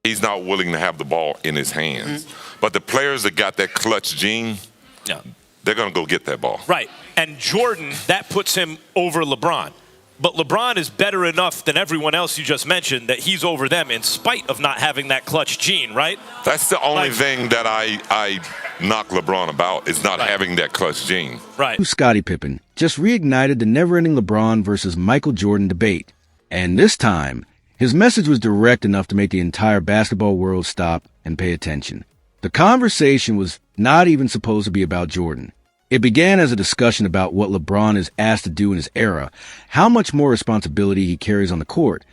he's not willing to have the ball in his hands. But the players that got that clutch gene, they're going to go get that ball. Right. And Jordan, that puts him over LeBron. But LeBron is better enough than everyone else you just mentioned that he's over them in spite of not having that clutch gene, right? That's the only thing that I knock LeBron about is not having that clutch gene. Right. Scottie Pippen just reignited the never-ending LeBron versus Michael Jordan debate. And this time, his message was direct enough to make the entire basketball world stop and pay attention. The conversation was not even supposed to be about Jordan. It began as a discussion about what LeBron is asked to do in his era, how much more responsibility he carries on the court,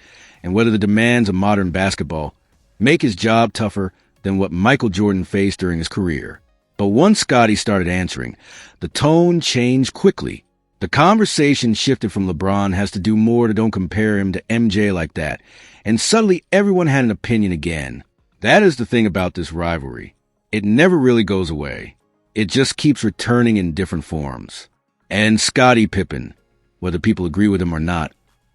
and whether the demands of modern basketball make his job tougher than what Michael Jordan faced during his career. But once Scottie started answering, the tone changed quickly. The conversation shifted from LeBron has to do more to don't compare him to MJ like that, and suddenly everyone had an opinion again. That is the thing about this rivalry. It never really goes away. It just keeps returning in different forms. And Scottie Pippen, whether people agree with him or not,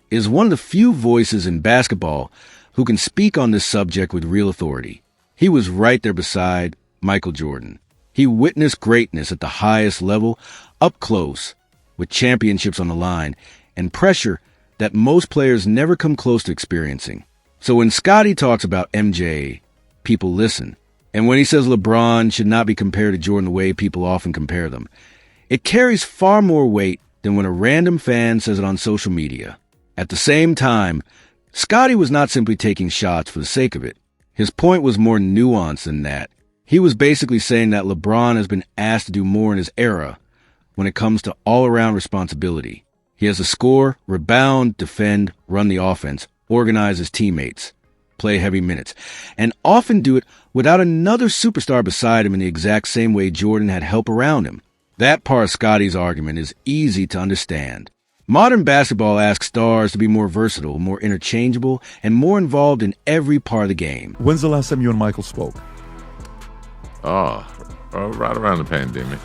is one of the few voices in basketball who can speak on this subject with real authority. He was right there beside Michael Jordan. He witnessed greatness at the highest level, up close, with championships on the line, and pressure that most players never come close to experiencing. So when Scottie talks about MJ, people listen. And when he says LeBron should not be compared to Jordan the way people often compare them, it carries far more weight than when a random fan says it on social media. At the same time, Scottie was not simply taking shots for the sake of it. His point was more nuanced than that. He was basically saying that LeBron has been asked to do more in his era when it comes to all-around responsibility. He has to score, rebound, defend, run the offense, organize his teammates, play heavy minutes, and often do it without another superstar beside him in the exact same way Jordan had help around him. That part of Scottie's argument is easy to understand. Modern basketball asks stars to be more versatile, more interchangeable, and more involved in every part of the game. When's the last time you and Michael spoke? Right around the pandemic.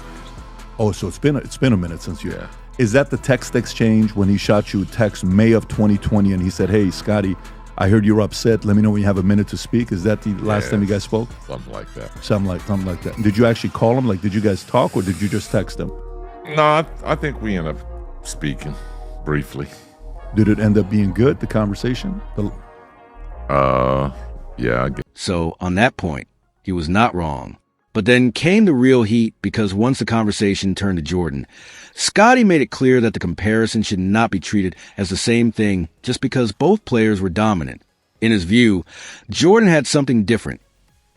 Oh, so it's been a minute since you. Yeah. Is that the text exchange when he shot you a text May of 2020 and he said, "Hey, Scottie, I heard you're upset. Let me know when you have a minute to speak." Is that the last time you guys spoke? Something like that. Something like that. Did you actually call him? Like, did you guys talk or did you just text him? No, I think we ended up speaking briefly. Did it end up being good, the conversation? Yeah, I guess. So on that point, he was not wrong. But then came the real heat because once the conversation turned to Jordan, Scottie made it clear that the comparison should not be treated as the same thing just because both players were dominant. In his view, Jordan had something different,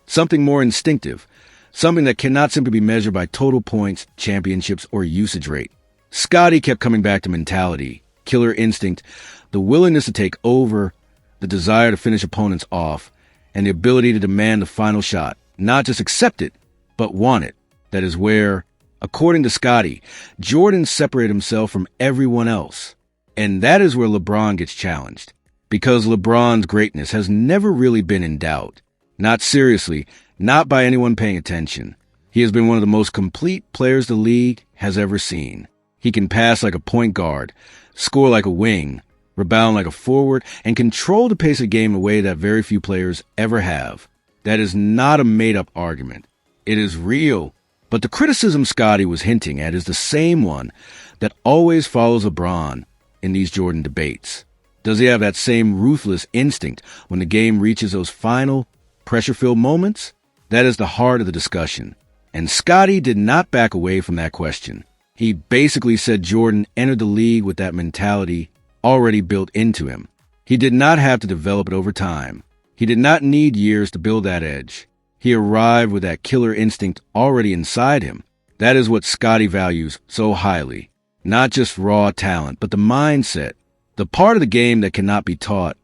something more instinctive, something that cannot simply be measured by total points, championships, or usage rate. Scottie kept coming back to mentality, killer instinct, the willingness to take over, the desire to finish opponents off, and the ability to demand the final shot, not just accept it, but want it. That is where, according to Scottie, Jordan separated himself from everyone else. And that is where LeBron gets challenged. Because LeBron's greatness has never really been in doubt. Not seriously, not by anyone paying attention. He has been one of the most complete players the league has ever seen. He can pass like a point guard, score like a wing, rebound like a forward, and control the pace of the game in a way that very few players ever have. That is not a made-up argument. It is real. But the criticism Scottie was hinting at is the same one that always follows LeBron in these Jordan debates. Does he have that same ruthless instinct when the game reaches those final, pressure-filled moments? That is the heart of the discussion. And Scottie did not back away from that question. He basically said Jordan entered the league with that mentality already built into him. He did not have to develop it over time. He did not need years to build that edge. He arrived with that killer instinct already inside him. That is what Scottie values so highly. Not just raw talent, but the mindset. The part of the game that cannot be taught,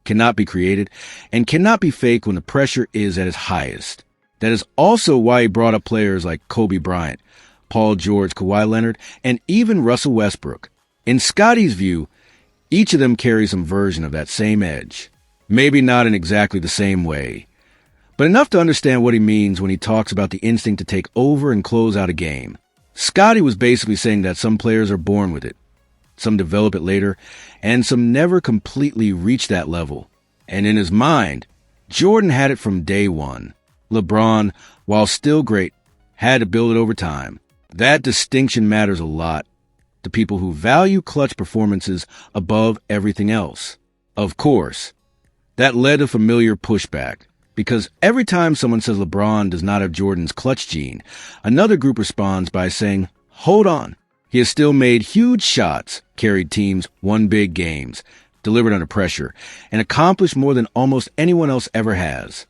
cannot be created, and cannot be faked when the pressure is at its highest. That is also why he brought up players like Kobe Bryant, Paul George, Kawhi Leonard, and even Russell Westbrook. In Scottie's view, each of them carries some version of that same edge. Maybe not in exactly the same way, but enough to understand what he means when he talks about the instinct to take over and close out a game. Scottie was basically saying that some players are born with it, some develop it later, and some never completely reach that level. And in his mind, Jordan had it from day one. LeBron, while still great, had to build it over time. That distinction matters a lot to people who value clutch performances above everything else. Of course, that led to familiar pushback, because every time someone says LeBron does not have Jordan's clutch gene, another group responds by saying, hold on. He has still made huge shots, carried teams, won big games, delivered under pressure, and accomplished more than almost anyone else ever has.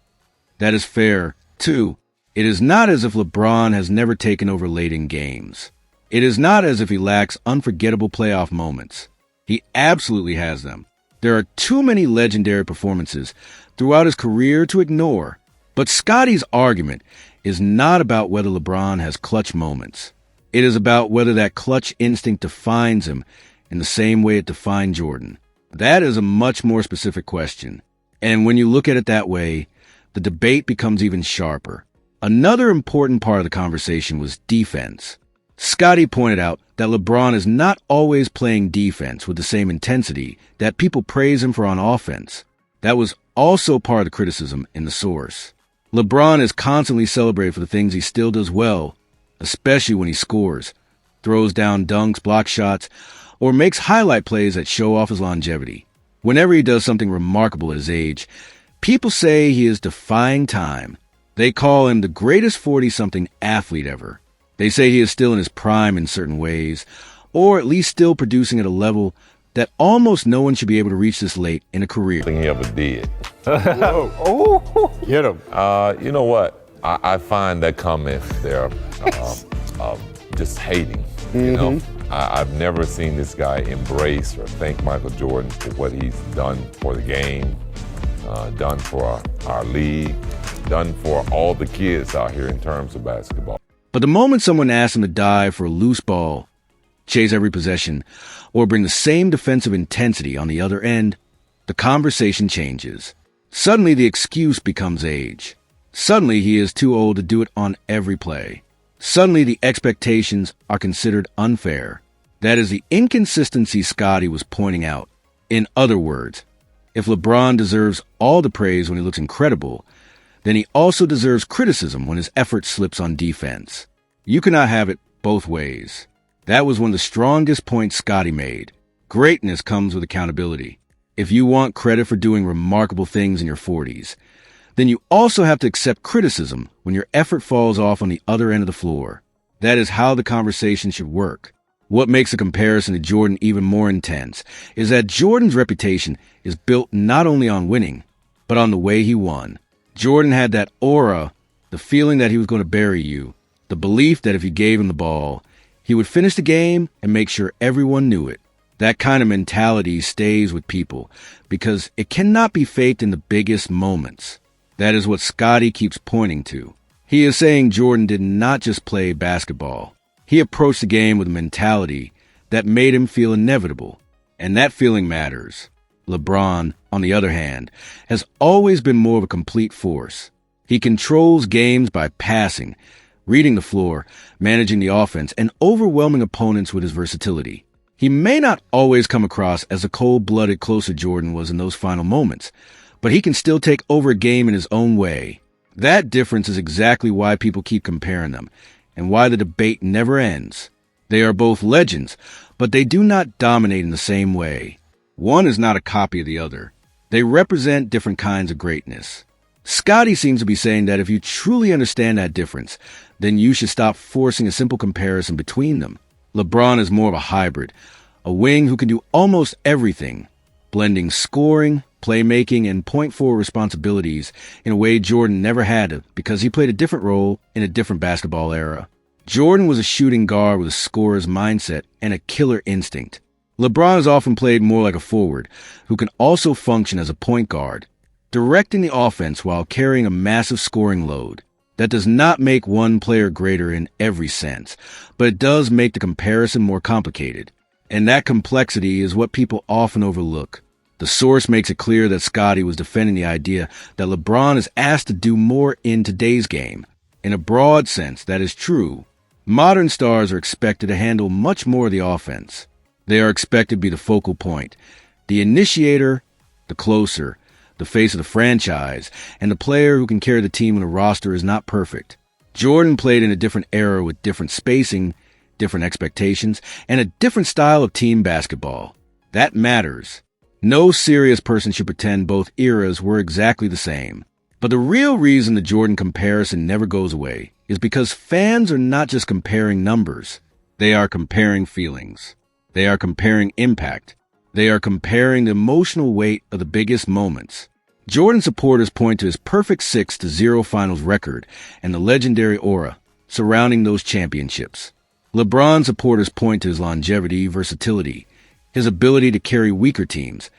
That is fair, too. It is not as if LeBron has never taken over late in games. It is not as if he lacks unforgettable playoff moments. He absolutely has them. There are too many legendary performances throughout his career to ignore. But Scottie's argument is not about whether LeBron has clutch moments. It is about whether that clutch instinct defines him in the same way it defined Jordan. That is a much more specific question. And when you look at it that way, the debate becomes even sharper. Another important part of the conversation was defense. Scottie pointed out that LeBron is not always playing defense with the same intensity that people praise him for on offense. That was also part of the criticism in the source. LeBron is constantly celebrated for the things he still does well, especially when he scores, throws down dunks, block shots, or makes highlight plays that show off his longevity. Whenever he does something remarkable at his age, people say he is defying time. They call him the greatest 40-something athlete ever. They say he is still in his prime in certain ways, or at least still producing at a level that almost no one should be able to reach this late in a career. Thing he ever did. Get him. You know what? I find that comment there just hating. You know, I've never seen this guy embrace or thank Michael Jordan for what he's done for the game, done for our league, done for all the kids out here in terms of basketball. But the moment someone asks him to dive for a loose ball, chase every possession, or bring the same defensive intensity on the other end, the conversation changes. Suddenly the excuse becomes age. Suddenly he is too old to do it on every play. Suddenly the expectations are considered unfair. That is the inconsistency Scottie was pointing out. In other words, if LeBron deserves all the praise when he looks incredible, then he also deserves criticism when his effort slips on defense. You cannot have it both ways. That was one of the strongest points Scottie made. Greatness comes with accountability. If you want credit for doing remarkable things in your 40s, then you also have to accept criticism when your effort falls off on the other end of the floor. That is how the conversation should work. What makes a comparison to Jordan even more intense is that Jordan's reputation is built not only on winning, but on the way he won. Jordan had that aura, the feeling that he was going to bury you, the belief that if you gave him the ball, he would finish the game and make sure everyone knew it. That kind of mentality stays with people because it cannot be faked in the biggest moments. That is what Scottie keeps pointing to. He is saying Jordan did not just play basketball. He approached the game with a mentality that made him feel inevitable, and that feeling matters. LeBron, on the other hand, has always been more of a complete force. He controls games by passing, reading the floor, managing the offense, and overwhelming opponents with his versatility. He may not always come across as a cold-blooded closer Jordan was in those final moments, but he can still take over a game in his own way. That difference is exactly why people keep comparing them, and why the debate never ends. They are both legends, but they do not dominate in the same way. One is not a copy of the other. They represent different kinds of greatness. Scottie seems to be saying that if you truly understand that difference, then you should stop forcing a simple comparison between them. LeBron is more of a hybrid, a wing who can do almost everything, blending scoring, playmaking, and point-forward responsibilities in a way Jordan never had to because he played a different role in a different basketball era. Jordan was a shooting guard with a scorer's mindset and a killer instinct. LeBron has often played more like a forward, who can also function as a point guard, directing the offense while carrying a massive scoring load. That does not make one player greater in every sense, but it does make the comparison more complicated. And that complexity is what people often overlook. The source makes it clear that Scottie was defending the idea that LeBron is asked to do more in today's game. In a broad sense, that is true. Modern stars are expected to handle much more of the offense. They are expected to be the focal point, the initiator, the closer, the face of the franchise, and the player who can carry the team when a roster is not perfect. Jordan played in a different era with different spacing, different expectations, and a different style of team basketball. That matters. No serious person should pretend both eras were exactly the same. But the real reason the Jordan comparison never goes away is because fans are not just comparing numbers. They are comparing feelings. They are comparing impact. They are comparing the emotional weight of the biggest moments. Jordan supporters point to his perfect 6-0 finals record and the legendary aura surrounding those championships. LeBron supporters point to his longevity, versatility, his ability to carry weaker teams,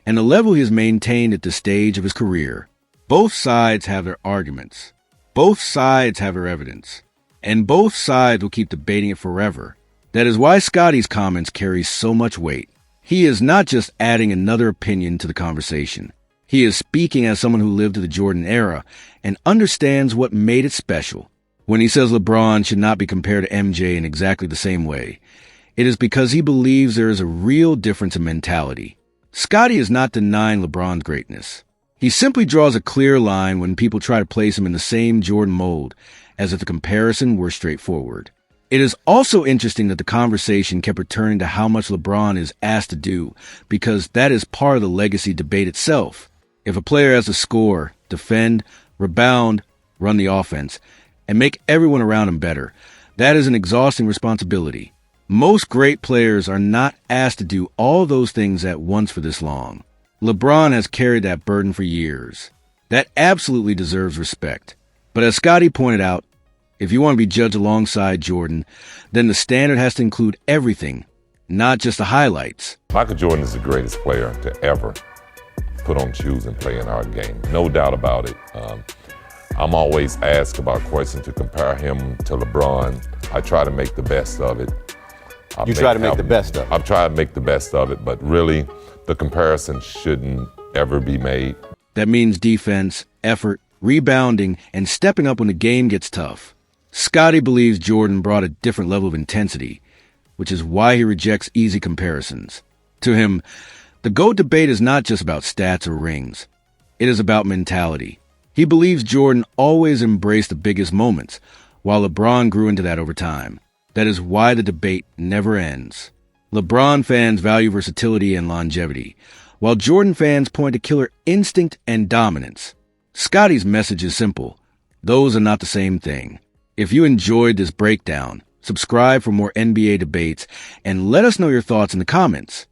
and the level he has maintained at this stage of his career. Both sides have their arguments. Both sides have their evidence. And both sides will keep debating it forever. That is why Scottie's comments carry so much weight. He is not just adding another opinion to the conversation. He is speaking as someone who lived through the Jordan era and understands what made it special. When he says LeBron should not be compared to MJ in exactly the same way, it is because he believes there is a real difference in mentality. Scottie is not denying LeBron's greatness. He simply draws a clear line when people try to place him in the same Jordan mold, as if the comparison were straightforward. It is also interesting that the conversation kept returning to how much LeBron is asked to do, because that is part of the legacy debate itself. If a player has to score, defend, rebound, run the offense, and make everyone around him better, that is an exhausting responsibility. Most great players are not asked to do all those things at once for this long. LeBron has carried that burden for years. That absolutely deserves respect. But as Scottie pointed out, if you want to be judged alongside Jordan, then the standard has to include everything, not just the highlights. Michael Jordan is the greatest player to ever put on shoes and play in our game. No doubt about it. I'm always asked about questions to compare him to LeBron. I try to make the best of it. You try to make the best of it? I've tried to make the best of it, but really, the comparison shouldn't ever be made. That means defense, effort, rebounding, and stepping up when the game gets tough. Scottie believes Jordan brought a different level of intensity, which is why he rejects easy comparisons. To him, the GOAT debate is not just about stats or rings. It is about mentality. He believes Jordan always embraced the biggest moments, while LeBron grew into that over time. That is why the debate never ends. LeBron fans value versatility and longevity, while Jordan fans point to killer instinct and dominance. Scottie's message is simple. Those are not the same thing. If you enjoyed this breakdown, subscribe for more NBA debates, and let us know your thoughts in the comments.